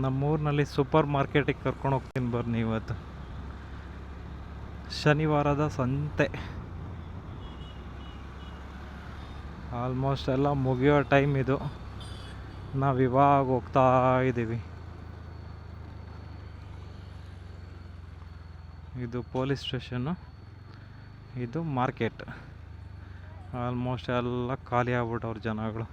ನಮ್ಮೂರಿನಲ್ಲಿ super ಮಾರ್ಕೆಟಿಗೆ ಕರ್ಕೊಂಡು ಹೋಗ್ತೀನಿ ಬರ್ರಿ ಇವತ್ತು. ಶನಿವಾರದ ಸಂತೆ ಆಲ್ಮೋಸ್ಟ್ ಎಲ್ಲ ಮುಗಿಯೋ ಟೈಮ್ ಇದು. ನಾವು ಇವಾಗ ಹೋಗ್ತಾ ಇದ್ದೀವಿ. ಇದು ಪೊಲೀಸ್ ಸ್ಟೇಷನ್ನು, ಇದು ಮಾರ್ಕೆಟ್. ಆಲ್ಮೋಸ್ಟ್ ಎಲ್ಲ ಖಾಲಿ ಆಗ್ಬಿಟ್ಟವ್ರು ಜನಗಳು.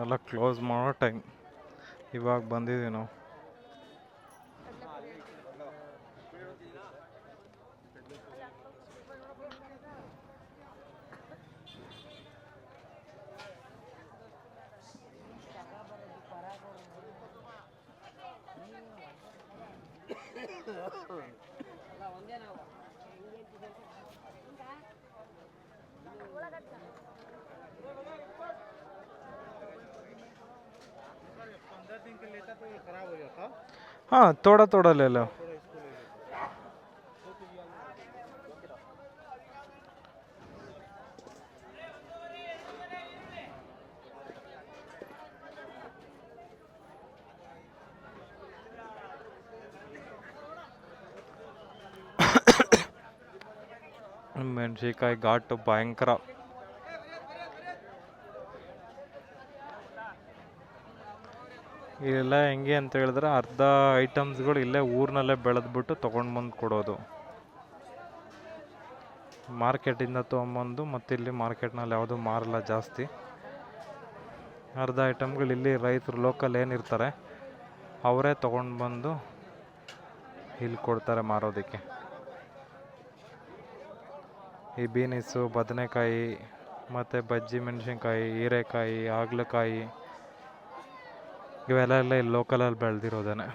ಎಲ್ಲ ಕ್ಲೋಸ್ ಮಾಡೋ ಟೈಮ್. ಇವಾಗ ಬಂದಿದ್ದೀವಿ ನಾವು. हाँ थोड़ा थोड़ा ले लो. ಮೆಣಸಿನಕಾಯಿ ಘಾಟು ಭಯಂಕರ. ಇಲ್ಲೆಲ್ಲ ಹೆಂಗೆ ಅಂತ ಹೇಳಿದ್ರೆ ಅರ್ಧ ಐಟಮ್ಸ್ಗಳು ಇಲ್ಲೇ ಊರಿನಲ್ಲೇ ಬೆಳೆದ್ಬಿಟ್ಟು ತೊಗೊಂಡು ಬಂದು ಕೊಡೋದು. ಮಾರ್ಕೆಟಿಂದ ತೊಗೊಂಬಂದು ಮತ್ತೆ ಇಲ್ಲಿ ಮಾರ್ಕೆಟ್ನಲ್ಲಿ ಯಾವುದು ಮಾರಲ್ಲ ಜಾಸ್ತಿ. ಅರ್ಧ ಐಟಮ್ಗಳು ಇಲ್ಲಿ ರೈತರು ಲೋಕಲ್ ಏನಿರ್ತಾರೆ ಅವರೇ ತೊಗೊಂಡು ಬಂದು ಇಲ್ಲಿ ಕೊಡ್ತಾರೆ ಮಾರೋದಕ್ಕೆ. ಈ ಬೀನಿಸು, ಬದನೆಕಾಯಿ, ಮತ್ತು ಬಜ್ಜಿ ಮೆಣಸಿನ್ಕಾಯಿ, ಹೀರೆಕಾಯಿ, ಹಾಗಲಕಾಯಿ ಇವೆಲ್ಲ ಇಲ್ಲಿ ಲೋಕಲಲ್ಲಿ ಬೆಳೆದಿರೋದೇನೆ.